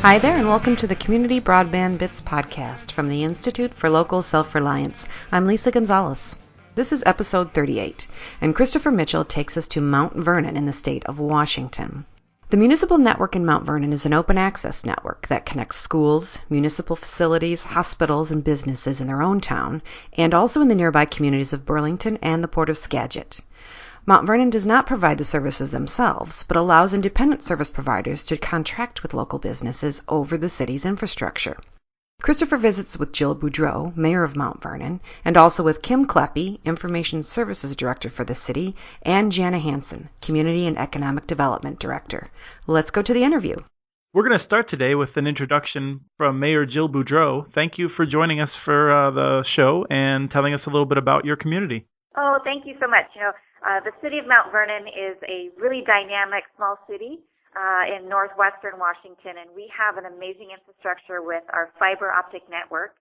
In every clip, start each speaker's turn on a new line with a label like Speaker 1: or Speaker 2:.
Speaker 1: Hi there, and welcome to the Community Broadband Bits podcast from the Institute for Local Self-Reliance. I'm Lisa Gonzalez. This is episode 38, and Christopher Mitchell takes us to Mount Vernon in the state of Washington. The municipal network in Mount Vernon is an open access network that connects schools, municipal facilities, hospitals, and businesses in their own town, and also in the nearby communities of Burlington and the Port of Skagit. Mount Vernon does not provide the services themselves, but allows independent service providers to contract with local businesses over the city's infrastructure. Christopher visits with Jill Boudreau, mayor of Mount Vernon, and also with Kim Kleppe, Information Services Director for the city, and Jana Hansen, Community and Economic Development Director. Let's go to the interview.
Speaker 2: We're going to start today with an introduction from Mayor Jill Boudreau. Thank you for joining us for the show and telling us a little bit about your community.
Speaker 3: Oh, thank you so much. The city of Mount Vernon is a really dynamic small city in northwestern Washington, and we have an amazing infrastructure with our fiber optic network,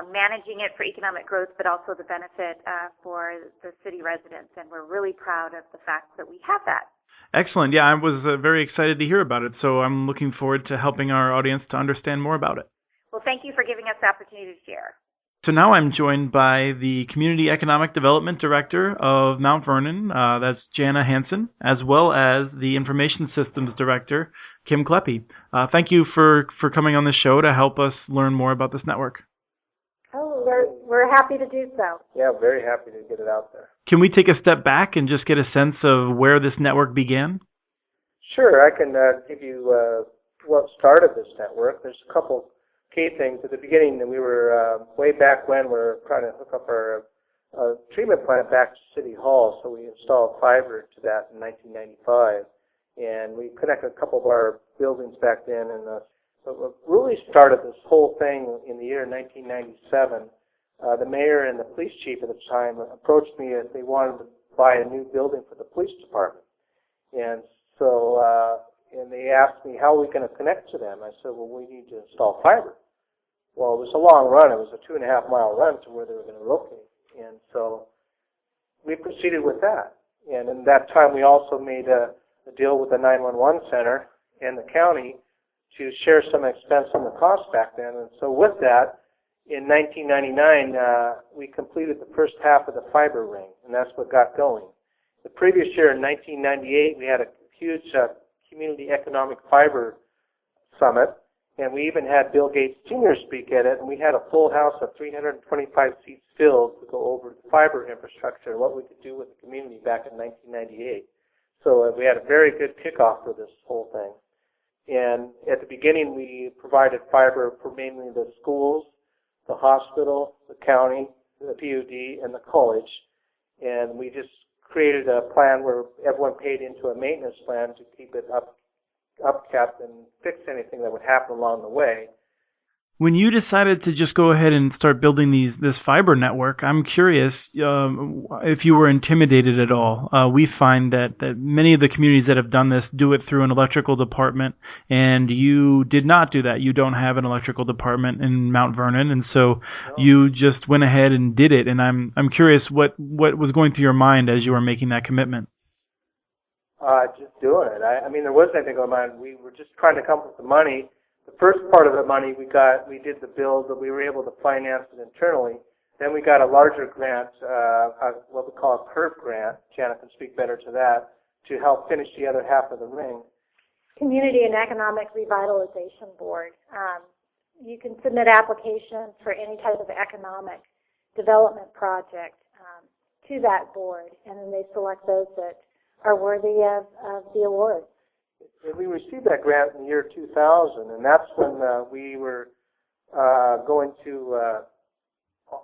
Speaker 3: managing it for economic growth, but also the benefit for the city residents, and we're really proud of the fact that we have that.
Speaker 2: Excellent. Yeah, I was very excited to hear about it, so I'm looking forward to helping our audience to understand more about it.
Speaker 3: Well, thank you for giving us the opportunity to share.
Speaker 2: So now I'm joined by the Community Economic Development Director of Mount Vernon, that's Jana Hansen, as well as the Information Systems Director, Kim Kleppe. Thank you for coming on the show to help us learn more about this network.
Speaker 3: Oh, we're happy to do so.
Speaker 4: Yeah, very happy to get it out there.
Speaker 2: Can we take a step back and just get a sense of where this network began?
Speaker 4: Sure, I can give you what started this network. There's a couple key things. At the beginning, we were way back when we were trying to hook up our treatment plant back to City Hall, so we installed fiber to that in 1995, and we connected a couple of our buildings back then. And but what really started this whole thing in the year 1997, the mayor and the police chief at the time approached me as they wanted to buy a new building for the police department, and so and they asked me, how are we going to connect to them? I said, well, we need to install fiber. Well, it was a long run. It was a 2.5-mile run to where they were going to locate. And so we proceeded with that. And in that time, we also made a deal with the 911 center and the county to share some expense on the cost back then. And so with that, in 1999, we completed the first half of the fiber ring, and that's what got going. The previous year, in 1998, we had a huge Community Economic Fiber Summit, and we even had Bill Gates Sr. speak at it, and we had a full house of 325 seats filled to go over the fiber infrastructure and what we could do with the community back in 1998. So we had a very good kickoff for this whole thing. And at the beginning, we provided fiber for mainly the schools, the hospital, the county, the PUD, and the college. And we just created a plan where everyone paid into a maintenance plan to keep it upkept and fix anything that would happen along the way.
Speaker 2: When you decided to just go ahead and start building this fiber network, I'm curious if you were intimidated at all. We find that many of the communities that have done this do it through an electrical department, and you did not do that. You don't have an electrical department in Mount Vernon, and so you just went ahead and did it. And I'm curious what was going through your mind as you were making that commitment.
Speaker 4: Just doing it. I mean, there wasn't anything going on. We were just trying to come up with the money. The first part of the money we did the build, but we were able to finance it internally. Then we got a larger grant, what we call a PERP grant. Janet can speak better to that, to help finish the other half of the ring.
Speaker 5: Community and Economic Revitalization Board. You can submit applications for any type of economic development project to that board, and then they select those that are worthy of the award.
Speaker 4: We received that grant in the year 2000, and that's when we were going to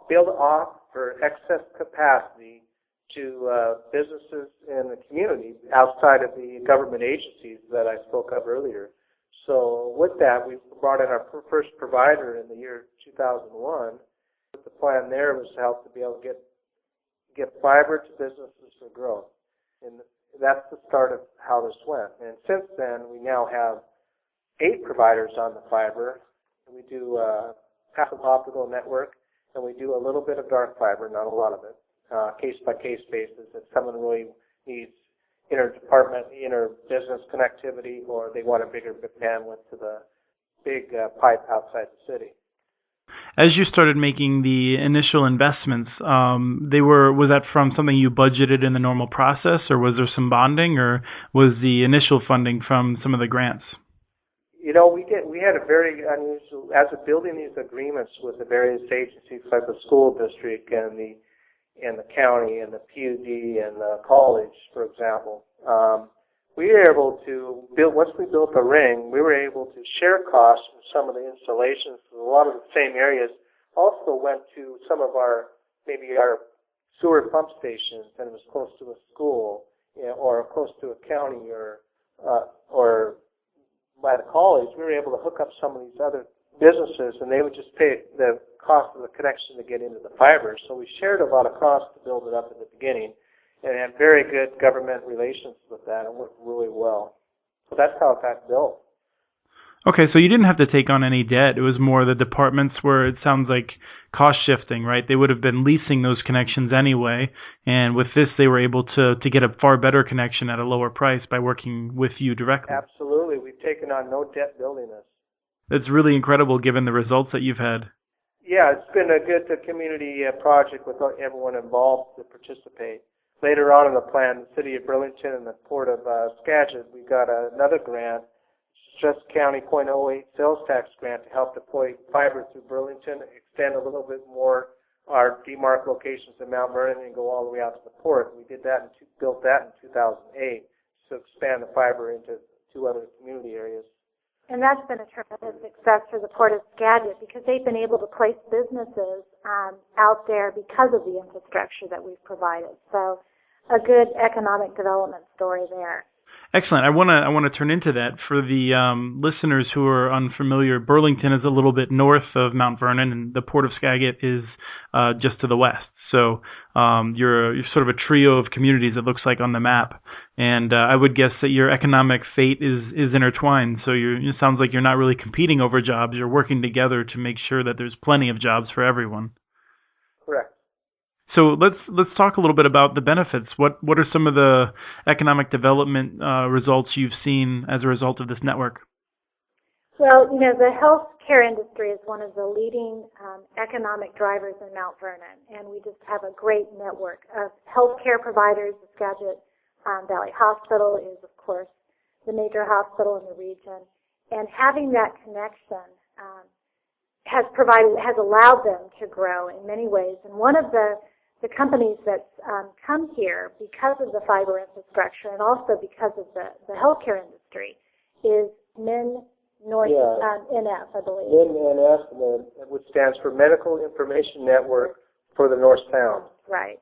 Speaker 4: build off for excess capacity to businesses in the community outside of the government agencies that I spoke of earlier. So with that, we brought in our first provider in the year 2001. The plan there was to help to be able to get fiber to businesses for growth. And that's the start of how this went. And since then, we now have 8 providers on the fiber. We do passive optical network, and we do a little bit of dark fiber, not a lot of it, case-by-case basis. If someone really needs inter-department, inter-business connectivity, or they want a bigger bandwidth to the big pipe outside the city.
Speaker 2: As you started making the initial investments, was that from something you budgeted in the normal process, or was there some bonding, or was the initial funding from some of the grants?
Speaker 4: We had a very unusual, as of building these agreements with the various agencies like the school district and the county and the PUD and the college, for example, we were able to build, once we built the ring, we were able to share costs from some of the installations. A lot of the same areas also went to some of our sewer pump stations, and it was close to a school, or close to a county, or by the college. We were able to hook up some of these other businesses, and they would just pay the cost of the connection to get into the fiber. So we shared a lot of costs to build it up at the beginning, and had very good government relations with that, and worked really well. So that's how it got built.
Speaker 2: Okay, so you didn't have to take on any debt. It was more the departments where it sounds like cost shifting, right? They would have been leasing those connections anyway, and with this they were able to get a far better connection at a lower price by working with you directly.
Speaker 4: Absolutely. We've taken on no debt building this.
Speaker 2: That's really incredible given the results that you've had.
Speaker 4: Yeah, it's been a good community project with everyone involved to participate. Later on in the plan, the City of Burlington and the Port of Skagit, we got another grant, Stress County .08 sales tax grant, to help deploy fiber through Burlington, extend a little bit more our demarc locations in Mount Vernon, and go all the way out to the port. We did that and built that in 2008 to expand the fiber into 2 other community areas.
Speaker 5: And that's been a tremendous success for the Port of Skagit, because they've been able to place businesses out there because of the infrastructure that we've provided. So a good economic development story there.
Speaker 2: Excellent. I want to turn into that. For the listeners who are unfamiliar, Burlington is a little bit north of Mount Vernon, and the Port of Skagit is just to the west. So you're sort of a trio of communities, it looks like, on the map. And I would guess that your economic fate is intertwined. So it sounds like you're not really competing over jobs. You're working together to make sure that there's plenty of jobs for everyone.
Speaker 4: Correct.
Speaker 2: So let's talk a little bit about the benefits. What are some of the economic development results you've seen as a result of this network?
Speaker 5: Well, the healthcare industry is one of the leading economic drivers in Mount Vernon, and we just have a great network of healthcare providers. The Skagit Valley Hospital is, of course, the major hospital in the region, and having that connection has allowed them to grow in many ways. And one of the companies that's come here because of the fiber infrastructure and also because of the healthcare industry is NF, I believe.
Speaker 4: NF, which stands for Medical Information Network for the North Sound.
Speaker 5: Right.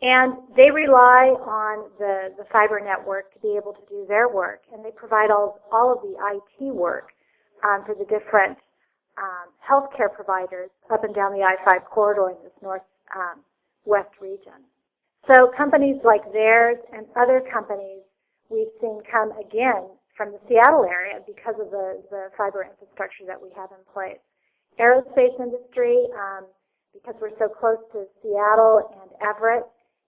Speaker 5: And they rely on the fiber network to be able to do their work, and they provide all of the IT work for the different healthcare providers up and down the I-5 corridor in this northwest region. So companies like theirs and other companies we've seen come again from the Seattle area because of the fiber infrastructure that we have in place. Aerospace industry, because we're so close to Seattle and Everett,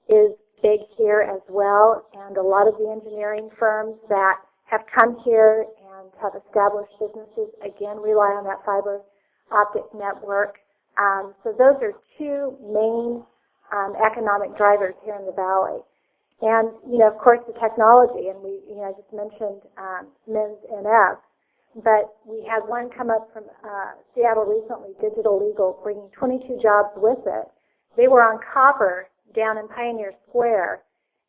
Speaker 5: is big here as well, and a lot of the engineering firms that have come here and have established businesses, again, rely on that fiber optic network. So those are 2 main economic drivers here in the valley. And, of course, the technology, and I just mentioned MINS NF, but we had one come up from Seattle recently, Digital Legal, bringing 22 jobs with it. They were on copper down in Pioneer Square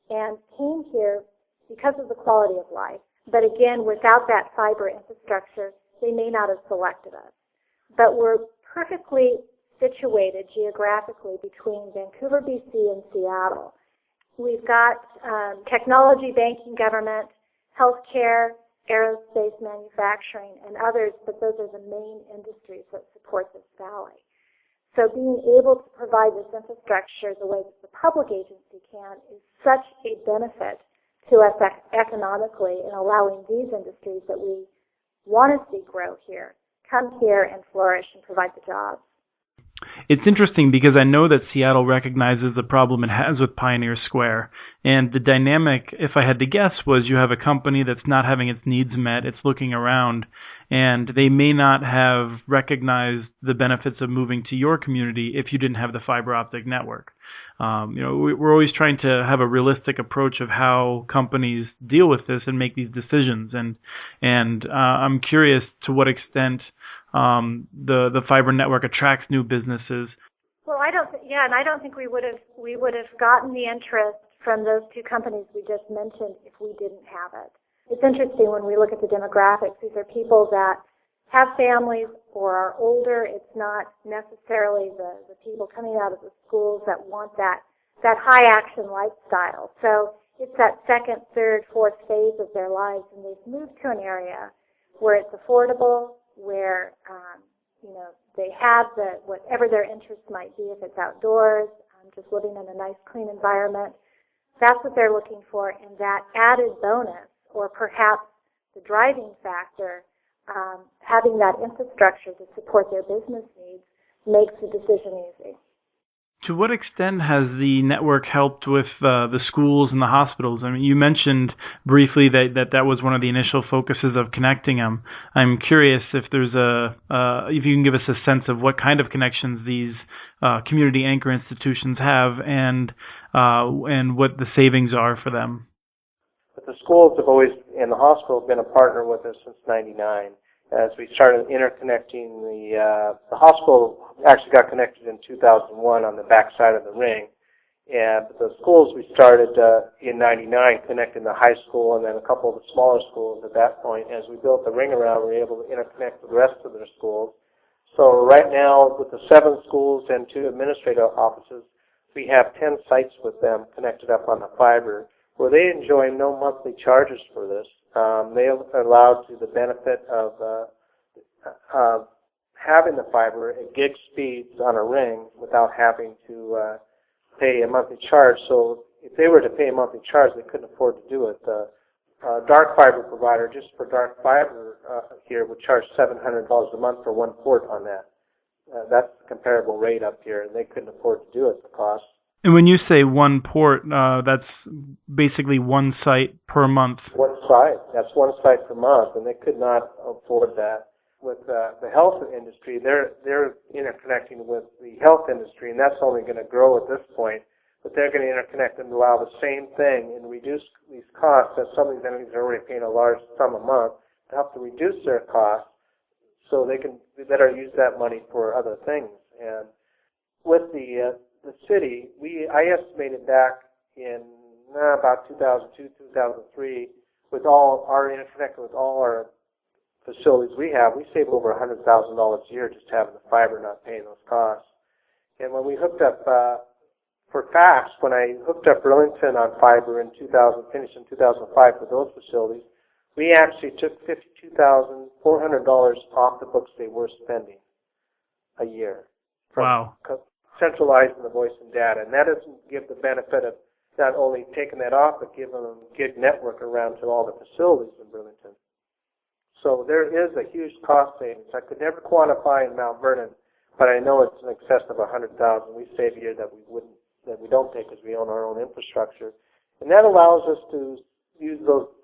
Speaker 5: and came here because of the quality of life. But again, without that fiber infrastructure, they may not have selected us. But we're perfectly situated geographically between Vancouver, BC, and Seattle. We've got technology, banking, government, healthcare, aerospace, manufacturing, and others, but those are the main industries that support this valley. So being able to provide this infrastructure the way that the public agency can is such a benefit to us economically in allowing these industries that we want to see grow here, come here and flourish and provide the jobs.
Speaker 2: It's interesting because I know that Seattle recognizes the problem it has with Pioneer Square. And the dynamic, if I had to guess, was you have a company that's not having its needs met, it's looking around, and they may not have recognized the benefits of moving to your community if you didn't have the fiber optic network. We're always trying to have a realistic approach of how companies deal with this and make these decisions. And I'm curious to what extent the fiber network attracts new businesses.
Speaker 5: Well, I don't think we would have gotten the interest from those two companies we just mentioned if we didn't have it. It's interesting when we look at the demographics. These are people that have families or are older. It's not necessarily the people coming out of the schools that want that high action lifestyle. So it's that second, third, fourth phase of their lives, and they've moved to an area where it's affordable, where they have whatever their interests might be, if it's outdoors, just living in a nice, clean environment. That's what they're looking for, and that added bonus, or perhaps the driving factor, having that infrastructure to support their business needs, makes the decision easy.
Speaker 2: To what extent has the network helped with the schools and the hospitals? I mean, you mentioned briefly that was one of the initial focuses of connecting them. I'm curious if if you can give us a sense of what kind of connections these community anchor institutions have, and what the savings are for them.
Speaker 4: But the schools have always, and the hospital, have been a partner with us since '99. As we started interconnecting, the hospital actually got connected in 2001 on the backside of the ring, and the schools we started in '99, connecting the high school and then a couple of the smaller schools at that point. As we built the ring around, we were able to interconnect with the rest of their schools. So right now, with the 7 schools and 2 administrative offices, we have 10 sites with them connected up on the fiber, where they enjoy no monthly charges for this. They are allowed to the benefit of having the fiber at gig speeds on a ring without having to pay a monthly charge. So if they were to pay a monthly charge, they couldn't afford to do it. The dark fiber provider, just for dark fiber here, would charge $700 a month for 1 port on that. That's the comparable rate up here, and they couldn't afford to do it, the cost.
Speaker 2: And when you say 1 port, that's basically 1 site per month.
Speaker 4: 1 site. That's 1 site per month, and they could not afford that. With the health industry, they're interconnecting with the health industry, and that's only going to grow at this point. But they're going to interconnect and allow the same thing and reduce these costs, as some of these entities are already paying a large sum a month, to help to reduce their costs so they can better use that money for other things. And with the city, I estimated back in about 2002, 2003, with all our interconnecting with all our facilities we have, we save over $100,000 a year just having the fiber, not paying those costs. And when we hooked up, for facts, when I hooked up Burlington on fiber in 2000, finished in 2005 for those facilities, we actually took $52,400 off the books they were spending a year.
Speaker 2: Wow.
Speaker 4: Centralizing the voice and data. And that doesn't give the benefit of not only taking that off, but giving them a gig network around to all the facilities in Burlington. So there is a huge cost savings. I could never quantify in Mount Vernon, but I know it's in excess of $100,000 we save here that we don't take because we own our own infrastructure. And that allows us to use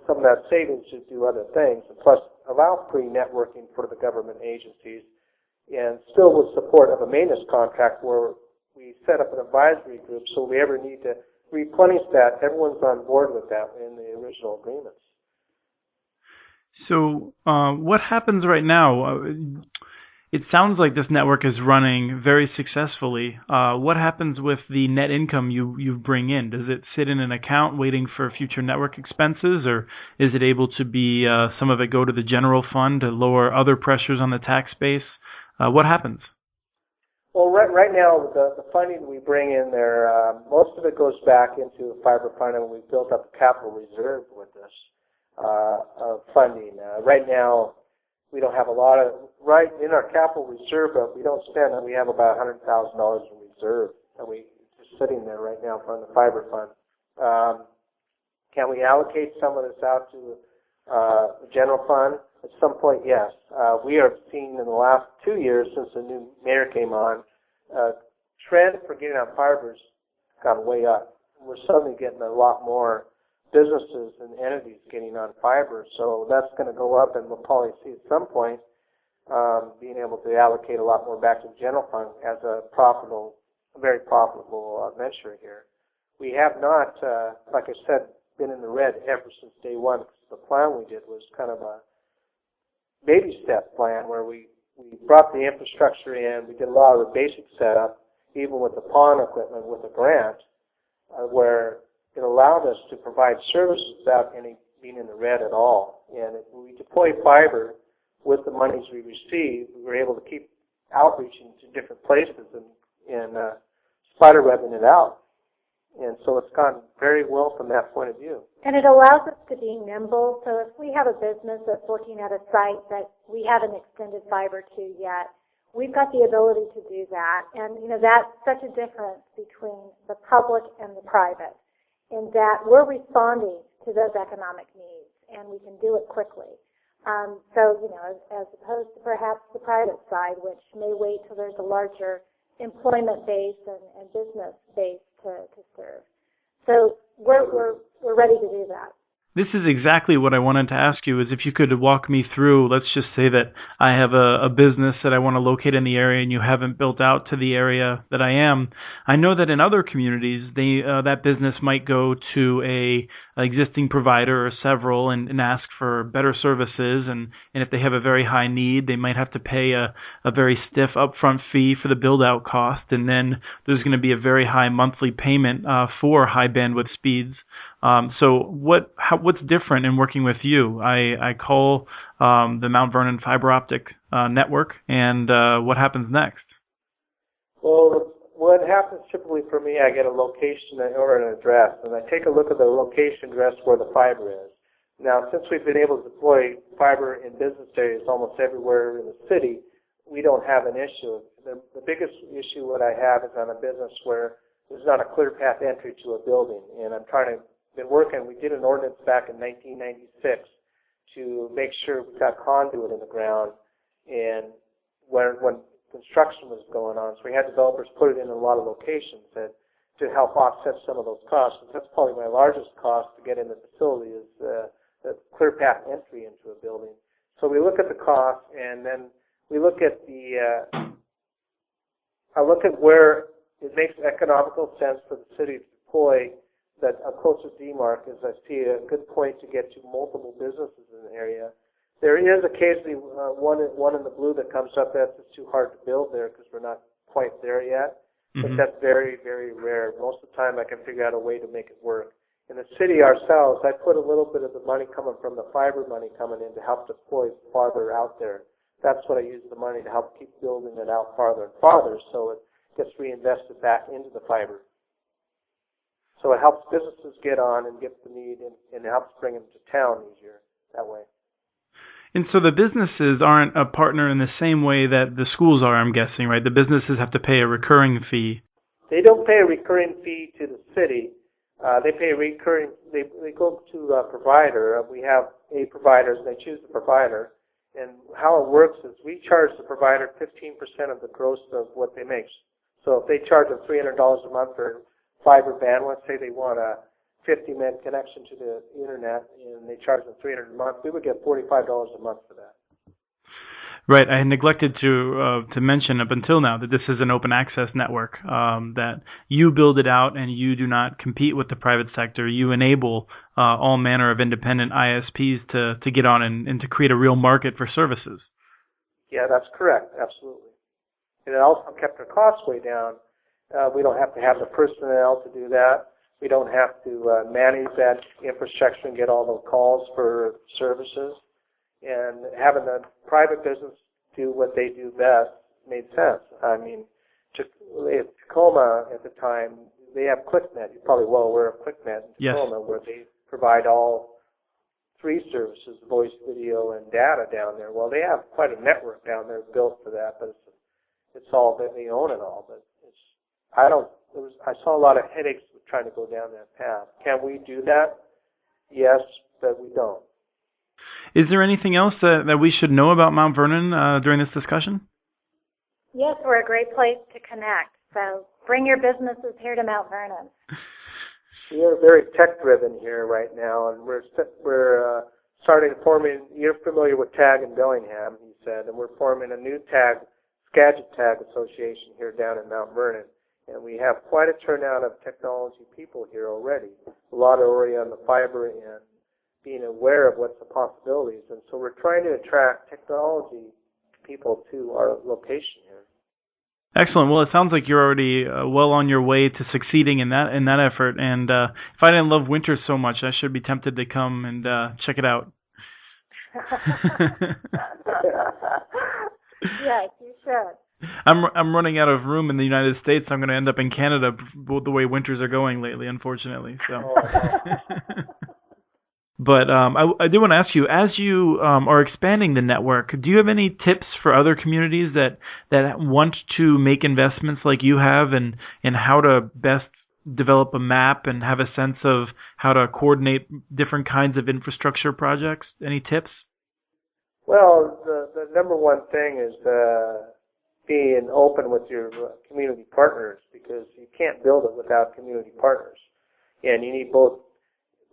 Speaker 4: some of that savings to do other things, and plus allow free networking for the government agencies, and still with support of a maintenance contract where we set up an advisory group, so if we ever need to replenish that, everyone's on board with that in the original agreements.
Speaker 2: So what happens right now? It sounds like this network is running very successfully. What happens with the net income you bring in? Does it sit in an account waiting for future network expenses, or is it able to be some of it go to the general fund to lower other pressures on the tax base? What happens?
Speaker 4: Well, right now, the funding we bring in there, most of it goes back into fiber funding. We've built up a capital reserve with this funding. Right now, we don't have a lot of, right in our capital reserve, but we don't spend it. We have about $100,000 in reserve that we just sitting there right now from the fiber fund. Can we allocate some of this out to the general fund? At some point, yes. We are seeing in the last 2 years since the new mayor came on, trend for getting on fibers gone way up. We're suddenly getting a lot more businesses and entities getting on fiber. So that's going to go up, and we'll probably see at some point being able to allocate a lot more back to the general fund as a very profitable venture here. We have not, like I said, been in the red ever since day one. The plan we did was kind of a baby step plan where we brought the infrastructure in. We did a lot of the basic setup, even with the PON equipment with a grant, where it allowed us to provide services without any being in the red at all. And if we deploy fiber with the monies we received, we were able to keep outreaching to different places and spider webbing it out. And so it's gone very well from that point of view.
Speaker 5: And it allows us to be nimble. So if we have a business that's working at a site that we haven't extended fiber to yet, we've got the ability to do that. And, that's such a difference between the public and the private in that we're responding to those economic needs, and we can do it quickly. As opposed to perhaps the private side, which may wait till there's a larger employment base and business base to serve. So we're ready to do that.
Speaker 2: This is exactly what I wanted to ask you, is if you could walk me through, let's just say that I have a business that I want to locate in the area and you haven't built out to the area that I am. I know that in other communities, that business might go to a existing provider or several and ask for better services, and if they have a very high need, they might have to pay a very stiff upfront fee for the build-out cost, and then there's going to be a very high monthly payment for high bandwidth speeds. So what's different in working with you? I call the Mount Vernon fiber optic network, and what happens next?
Speaker 4: Well, what happens typically for me, I get a location or an address, and I take a look at the location address where the fiber is. Now, since we've been able to deploy fiber in business areas almost everywhere in the city, we don't have an issue. The biggest issue what I have is on a business where there's not a clear path entry to a building, and we did an ordinance back in 1996 to make sure we got conduit in the ground and when construction was going on. So we had developers put it in a lot of locations to help offset some of those costs. And that's probably my largest cost to get in the facility is the clear path entry into a building. So we look at the cost, and then we look at I look at where it makes economical sense for the city to deploy that a closest demarc is I see a good point to get to multiple businesses in the area. There is occasionally one in the blue that comes up that's just too hard to build there because we're not quite there yet. But that's very, very rare. Most of the time I can figure out a way to make it work. In the city ourselves, I put a little bit of the money coming from the fiber money coming in to help deploy farther out there. That's what I use the money to help keep building it out farther and farther so it gets reinvested back into the fiber. So it helps businesses get on and get the need, and it helps bring them to town easier that way.
Speaker 2: And so the businesses aren't a partner in the same way that the schools are, I'm guessing, right? The businesses have to pay a recurring fee.
Speaker 4: They don't pay a recurring fee to the city. They pay a recurring. They go to a provider. We have 8 providers, and they choose the provider. And how it works is we charge the provider 15% of the gross of what they make. So if they charge them $300 a month for fiber bandwidth, say they want a 50-meg connection to the internet, and they charge them $300 a month, we would get $45 a month for that.
Speaker 2: Right. I had neglected to mention up until now that this is an open access network, that you build it out and you do not compete with the private sector. You enable all manner of independent ISPs to get on and to create a real market for services.
Speaker 4: Yeah, that's correct. Absolutely. And it also kept our costs way down. We don't have to have the personnel to do that. We don't have to manage that infrastructure and get all the calls for services. And having the private business do what they do best made sense. I mean, Tacoma at the time, they have QuickNet. You're probably well aware of QuickNet in Tacoma, where they provide all 3 services, voice, video, and data down there. Well, they have quite a network down there built for that, but it's all that they own it all. But I saw a lot of headaches with trying to go down that path. Can we do that? Yes, but we don't.
Speaker 2: Is there anything else that we should know about Mount Vernon during this discussion?
Speaker 5: Yes, we're a great place to connect. So bring your businesses here to Mount Vernon.
Speaker 4: We are very tech-driven here right now, and we're starting to form. You're familiar with TAG in Bellingham, he said, and we're forming a new Skagit Tag Association here down in Mount Vernon. And we have quite a turnout of technology people here already. A lot are already on the fiber and being aware of what's the possibilities. And so we're trying to attract technology people to our location here.
Speaker 2: Excellent. Well, it sounds like you're already well on your way to succeeding in that effort. And if I didn't love winter so much, I should be tempted to come and check it out.
Speaker 5: Yes, you should.
Speaker 2: I'm running out of room in the United States. I'm going to end up in Canada the way winters are going lately, unfortunately. So, but I do want to ask you, as you are expanding the network, do you have any tips for other communities that want to make investments like you have, and how to best develop a map and have a sense of how to coordinate different kinds of infrastructure projects? Any tips?
Speaker 4: Well, the number one thing is being open with your community partners, because you can't build it without community partners. And you need both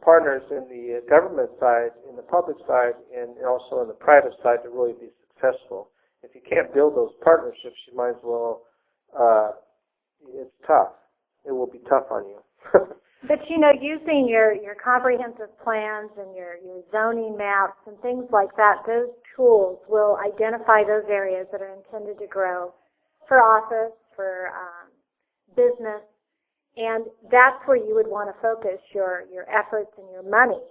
Speaker 4: partners in the government side, in the public side, and also in the private side to really be successful. If you can't build those partnerships, you might as well, it's tough. It will be tough on you.
Speaker 5: But, using your comprehensive plans and your zoning maps and things like that, those tools will identify those areas that are intended to grow for office, for business, and that's where you would want to focus your efforts and your money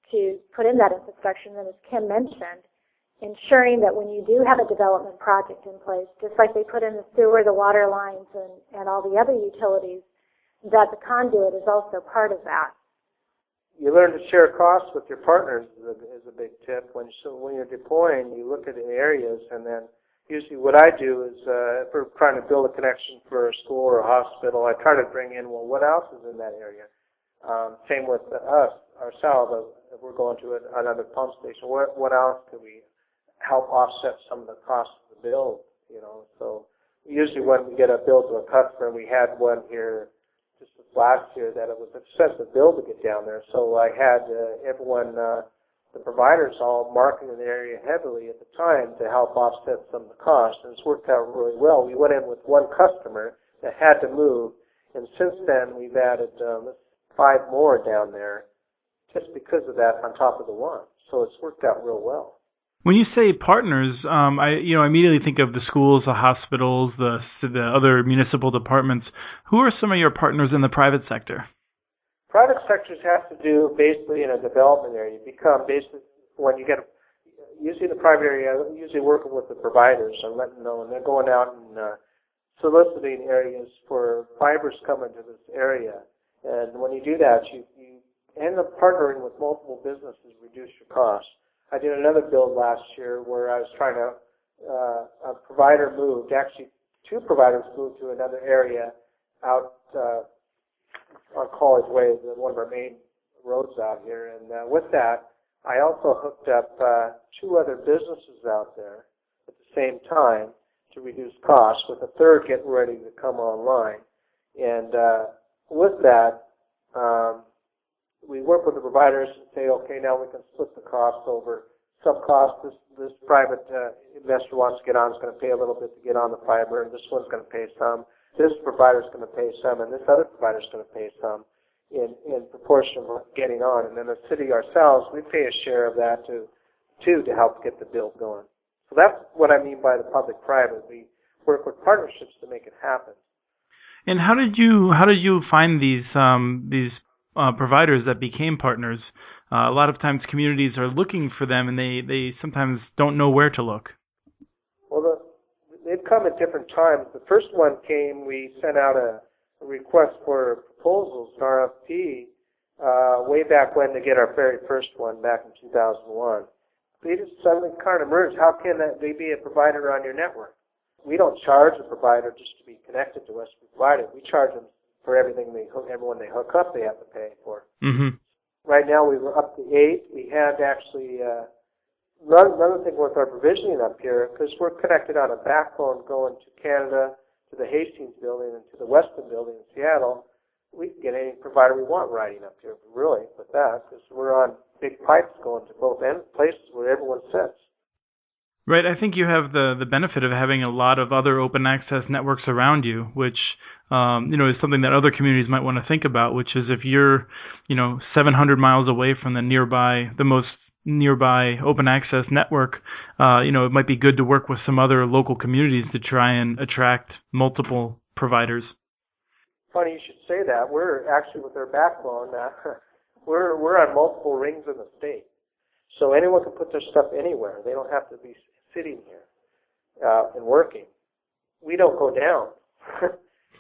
Speaker 5: to put in that infrastructure. And as Kim mentioned, ensuring that when you do have a development project in place, just like they put in the sewer, the water lines, and all the other utilities, that the conduit is also part of that.
Speaker 4: You learn to share costs with your partners is a big tip. When you're deploying, you look at the areas, and then usually what I do is if we're trying to build a connection for a school or a hospital, I try to bring in, well, what else is in that area? Same with us, ourselves, if we're going to another pump station, what else can we help offset some of the costs of the build? So usually when we get a build to a customer, we had one here just this last year that it was an expensive bill to get down there. So I had everyone, the providers, all marketing the area heavily at the time to help offset some of the costs, and it's worked out really well. We went in with one customer that had to move, and since then we've added 5 more down there just because of that on top of the one. So it's worked out real well.
Speaker 2: When you say partners, I immediately think of the schools, the hospitals, the other municipal departments. Who are some of your partners in the private sector?
Speaker 4: Private sectors have to do basically in a development area. You become basically, when you get, usually in the private area, usually working with the providers and letting them know, and they're going out and soliciting areas for fibers coming to this area. And when you do that, you end up partnering with multiple businesses, reduce your costs. I did another build last year where I was trying to, a provider moved, actually 2 providers moved to another area out on College Way, one of our main roads out here. And with that, I also hooked up 2 other businesses out there at the same time to reduce costs, with a third getting ready to come online. And with that, we work with the providers and say, okay, now we can split the costs over some cost. This private investor wants to get on, is going to pay a little bit to get on the fiber, and this one's going to pay some. This provider's going to pay some, and this other provider's going to pay some in proportion of getting on. And then the city ourselves, we pay a share of that to help get the build going. So that's what I mean by the public-private. We work with partnerships to make it happen.
Speaker 2: And how did you find these providers that became partners? A lot of times communities are looking for them, and they sometimes don't know where to look.
Speaker 4: Well, they've come at different times. The first one came, we sent out a request for proposals, an RFP, way back when, to get our very first one back in 2001. They just suddenly kind of emerged. How can they be a provider on your network? We don't charge a provider just to be connected to us. We provide it. We charge them for everything everyone they hook up, they have to pay for.
Speaker 2: Mm-hmm.
Speaker 4: Right now we were up to 8. We had actually another thing with our provisioning up here, because we're connected on a backbone going to Canada, to the Hastings building, and to the Weston building in Seattle. we can get any provider we want riding up here, really, with that, because we're on big pipes going to both end places where everyone sits.
Speaker 2: Right. I think you have the benefit of having a lot of other open access networks around you, which is something that other communities might want to think about, which is if you're 700 miles away from the most nearby open access network, it might be good to work with some other local communities to try and attract multiple providers.
Speaker 4: Funny you should say that. We're actually, with our backbone, we're on multiple rings in the state. So anyone can put their stuff anywhere. They don't have to be sitting here and working. We don't go down.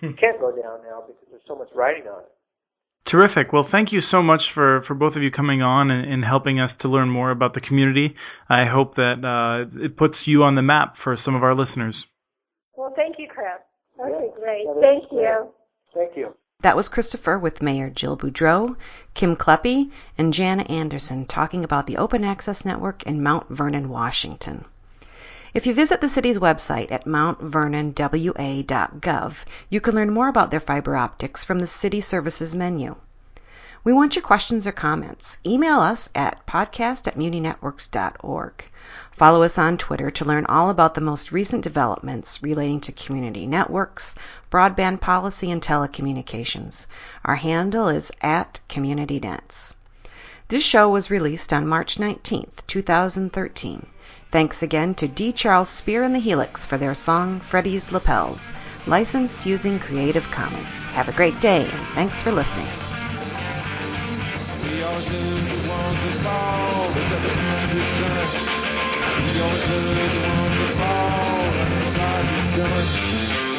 Speaker 4: You can't go down now because there's so much writing on it.
Speaker 2: Terrific. Well, thank you so much for both of you coming on and helping us to learn more about the community. I hope that it puts you on the map for some of our listeners.
Speaker 5: Well, thank you, Chris. Okay, great.
Speaker 4: Thank
Speaker 5: you.
Speaker 4: Thank you.
Speaker 1: That was Christopher with Mayor Jill Boudreau, Kim Kleppe, and Jana Anderson talking about the Open Access Network in Mount Vernon, Washington. If you visit the city's website at mountVernonWA.gov, you can learn more about their fiber optics from the City Services menu. We want your questions or comments. Email us at podcast@muninetworks.org. Follow us on Twitter to learn all about the most recent developments relating to community networks, broadband policy, and telecommunications. Our handle is @CommunityNets. This show was released on March 19th, 2013. Thanks again to D. Charles Spear and the Helix for their song Freddie's Lapels, licensed using Creative Commons. Have a great day, and thanks for listening.
Speaker 6: We always knew the ones that fall, was at the end of the sun. We always knew the ones that fall, and it's hard to done.